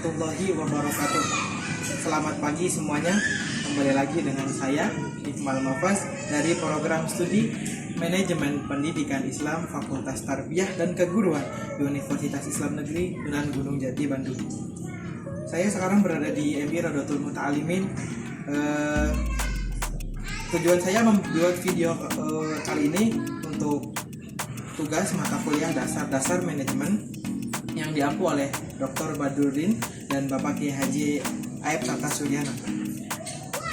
warahmatullahi wabarakatuh. Selamat pagi semuanya. Kembali lagi dengan saya Iqmal Mafaz dari program studi Manajemen Pendidikan Islam Fakultas Tarbiyah dan Keguruan di Universitas Islam Negeri Sunan Gunung Jati, Bandung. Saya sekarang berada di MI Rodotul Muta'alimin. Tujuan saya membuat video kali ini untuk tugas mata kuliah dasar manajemen yang diampu oleh Dr. Badruddin dan Bapak Kiai Haji Aib Tata Suryana.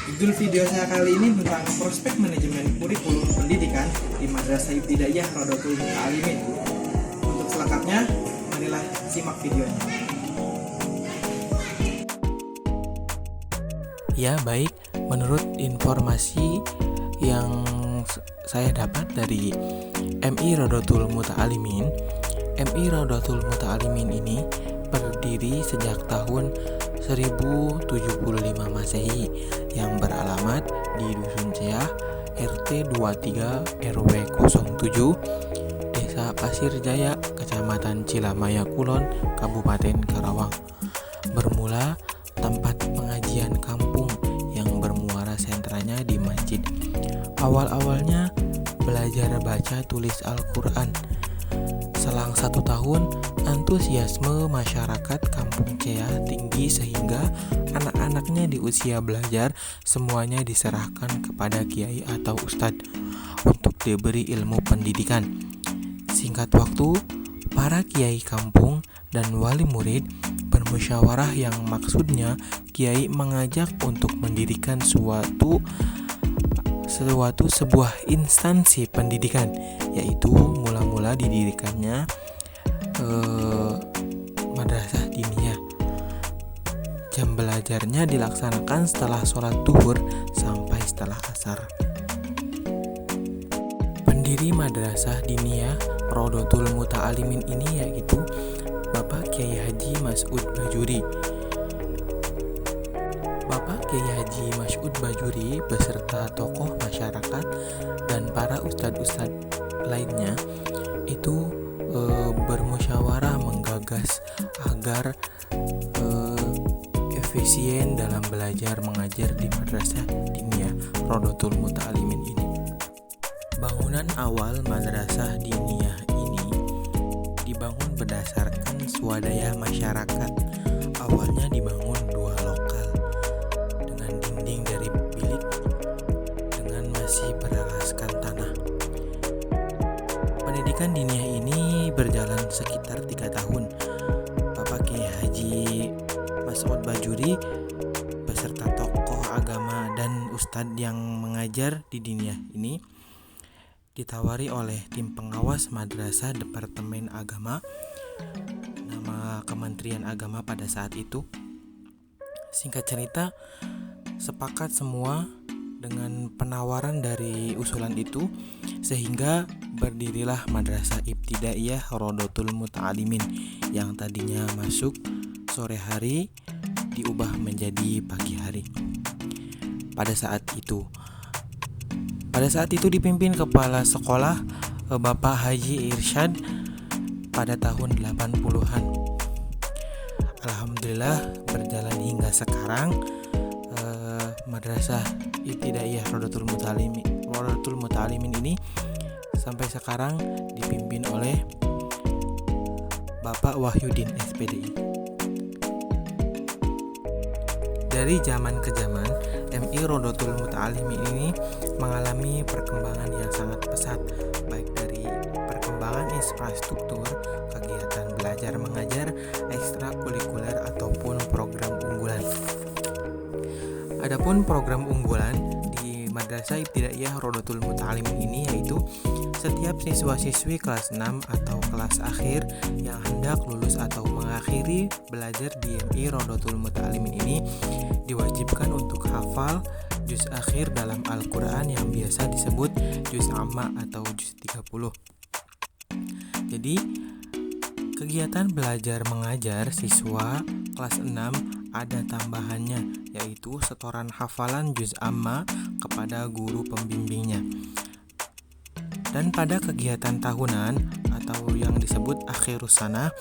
Judul video saya kali ini tentang prospek manajemen kurikulum pendidikan di Madrasah Ibtidaiyah Rodotul Muta'alimin. Untuk selengkapnya, marilah simak videonya. Ya, baik. Menurut informasi yang saya dapat dari MI Rodotul Muta'alimin, MI Rodotul Muta'alimin ini berdiri sejak tahun 1075 Masehi yang beralamat di Dusun Ceah, RT 23 RW 07, Desa Pasir Jaya, Kecamatan Cilamaya Kulon, Kabupaten Karawang. Bermula tempat pengajian kampung yang bermuara sentranya di masjid. Awal-awalnya belajar baca tulis Al-Quran. Selang 1 tahun, antusiasme masyarakat Kampung Ceah tinggi sehingga anak-anaknya di usia belajar semuanya diserahkan kepada kiai atau ustadz untuk diberi ilmu pendidikan. Singkat waktu, para kiai kampung dan wali murid bermusyawarah yang maksudnya kiai mengajak untuk mendirikan sebuah instansi pendidikan, yaitu mula-mula didirikannya madrasah diniyah. Jam belajarnya dilaksanakan setelah sholat duhur sampai setelah asar. Pendiri madrasah diniyah Rodotul Muta'alimin ini yaitu Bapak Kiai Haji Mas'ud Bajuri. Bapak Kiai Haji Mas'ud Bajuri beserta tokoh masyarakat dan para ustadz-ustadz lainnya itu bermusyawarah menggagas agar efisien dalam belajar mengajar di Madrasah Diniyah Rodotul Muta'alimin ini. Bangunan awal Madrasah Diniyah ini dibangun berdasarkan swadaya masyarakat. Awalnya dibangun 2 lokal dengan dinding dari bilik dengan masih beralaskan tanah. Pendidikan diniyah ini berjalan sekitar 3 tahun. Bapak Kiai Haji Mas'ud Bajuri beserta tokoh agama dan ustadz yang mengajar di diniyah ini ditawari oleh tim pengawas madrasah Departemen Agama, nama Kementerian Agama pada saat itu. Singkat cerita, sepakat semua dengan penawaran dari usulan itu, sehingga berdirilah Madrasah Ibtidaiyah Rodotul Muta'alimin yang tadinya masuk sore hari diubah menjadi pagi hari. Pada saat itu dipimpin kepala sekolah Bapak Haji Irsyad pada tahun 80-an. Alhamdulillah berjalan hingga sekarang. Madrasah Ibtidaiyah Rodotul Muta'alimin ini sampai sekarang dipimpin oleh Bapak Wahyudin SPDI. Dari zaman ke zaman, MI Rodotul Muta'alimin ini mengalami perkembangan yang sangat pesat, baik dari perkembangan infrastruktur, kegiatan belajar mengajar, ekstrakurikuler ataupun program unggulan. Adapun program unggulan di Madrasah Ibtidaiyah Rodotul Muta'alimin ini yaitu setiap siswa-siswi kelas 6 atau kelas akhir yang hendak lulus atau mengakhiri belajar di MI Rodotul Muta'alimin ini diwajibkan untuk hafal juz akhir dalam Al-Quran yang biasa disebut juz amma atau juz 30. Jadi kegiatan belajar mengajar siswa kelas 6 ada tambahannya, yaitu setoran hafalan juz amma kepada guru pembimbingnya. Dan pada kegiatan tahunan atau yang disebut akhirus sanah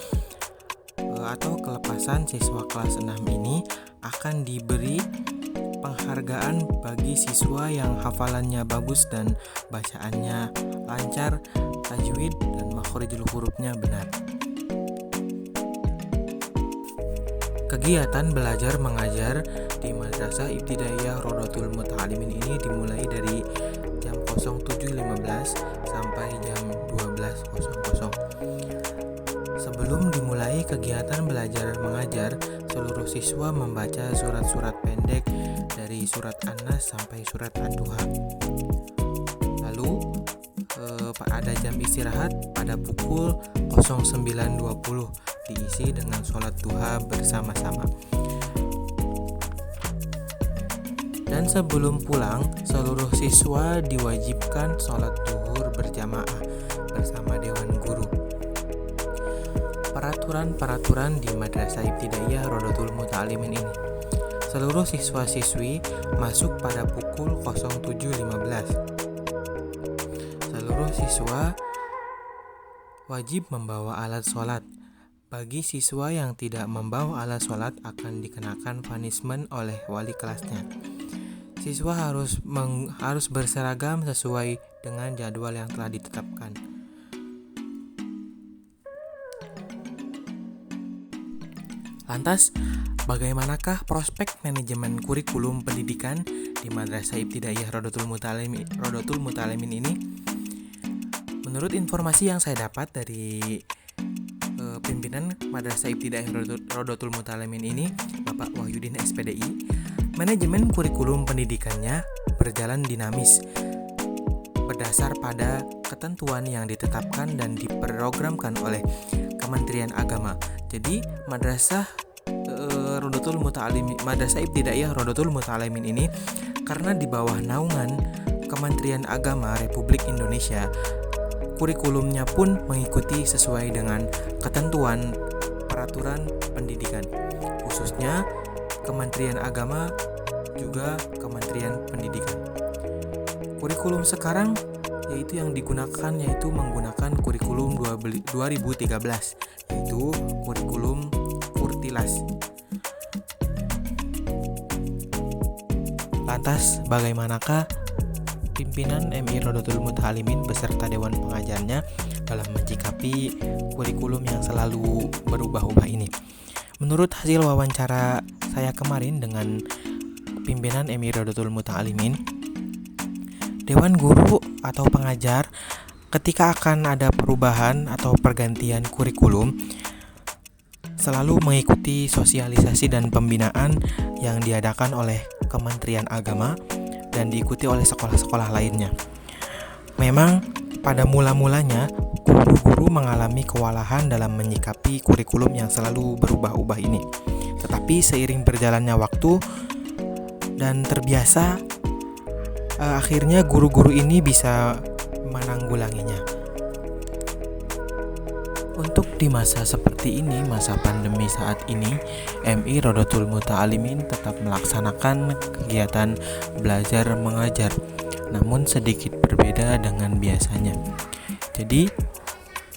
atau kelepasan siswa kelas 6 ini akan diberi penghargaan bagi siswa yang hafalannya bagus dan bacaannya lancar, tajwid dan makhrijul hurufnya benar. Kegiatan belajar mengajar di Madrasah Ibtidaiyah Rodotul Muta'alimin ini dimulai dari jam 07.15 sampai jam 12.00. Sebelum dimulai kegiatan belajar mengajar, seluruh siswa membaca surat-surat pendek dari surat An-Nas sampai surat Ad-Duha. Lalu ada jam istirahat pada pukul 09.20 diisi dengan sholat duha bersama-sama. Dan sebelum pulang, seluruh siswa diwajibkan sholat duhur berjamaah bersama Dewan Guru. Peraturan di Madrasah Ibtidaiyah Rodotul Muta'alimin ini. Seluruh siswa-siswi masuk pada pukul 07.15. Seluruh siswa wajib membawa alat sholat. Bagi siswa yang tidak membawa alat sholat akan dikenakan punishment oleh wali kelasnya. Siswa harus berseragam sesuai dengan jadwal yang telah ditetapkan. Lantas, bagaimanakah prospek manajemen kurikulum pendidikan di Madrasah Ibtidaiyah Rodotul Muta'alimin ini? Menurut informasi yang saya dapat dari pimpinan Madrasah Ibtidaiyah Rodotul Muta'alimin ini, Bapak Wahyudin SPDI, manajemen kurikulum pendidikannya berjalan dinamis berdasar pada ketentuan yang ditetapkan dan diprogramkan oleh Kementerian Agama. Jadi Madrasah Ibtidaiyah Rodotul Muta'alimin ini karena di bawah naungan Kementerian Agama Republik Indonesia, kurikulumnya pun mengikuti sesuai dengan ketentuan peraturan pendidikan, khususnya Kementerian Agama juga Kementerian Pendidikan. Kurikulum sekarang yaitu yang digunakan yaitu menggunakan kurikulum 2013, yaitu kurikulum Kurtilas. Lantas bagaimanakah pimpinan MI Rodotul Muta'alimin beserta Dewan Pengajarnya dalam menyikapi kurikulum yang selalu berubah-ubah ini? Menurut hasil wawancara saya kemarin dengan pimpinan MI Rodotul Muta'alimin, Dewan Guru atau pengajar ketika akan ada perubahan atau pergantian kurikulum selalu mengikuti sosialisasi dan pembinaan yang diadakan oleh Kementerian Agama dan diikuti oleh sekolah-sekolah lainnya. Memang pada mula-mulanya guru-guru mengalami kewalahan dalam menyikapi kurikulum yang selalu berubah-ubah ini. Tetapi seiring berjalannya waktu dan terbiasa, akhirnya guru-guru ini bisa menanggulanginya. Untuk di masa seperti ini, masa pandemi saat ini, MI Rodotul Muta'alimin tetap melaksanakan kegiatan belajar mengajar, namun sedikit berbeda dengan biasanya. Jadi,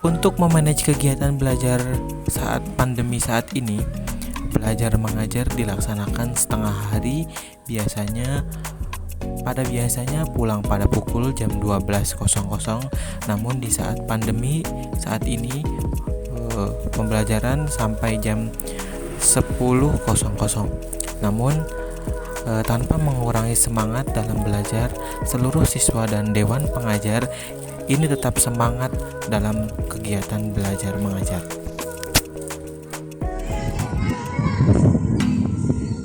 untuk memanage kegiatan belajar saat pandemi saat ini, belajar mengajar dilaksanakan setengah hari, biasanya pulang pada pukul jam 12.00. Namun di saat pandemi saat ini pembelajaran sampai jam 10.00. Namun tanpa mengurangi semangat dalam belajar, seluruh siswa dan dewan pengajar ini tetap semangat dalam kegiatan belajar mengajar.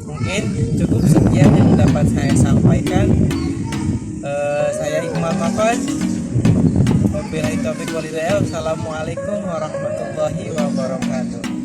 Mungkin cukup sekian yang dapat saya sampaikan. Saya Iqmal Mafaz. Wabillahi taufiq wal hidayah. Assalamualaikum warahmatullahi wabarakatuh.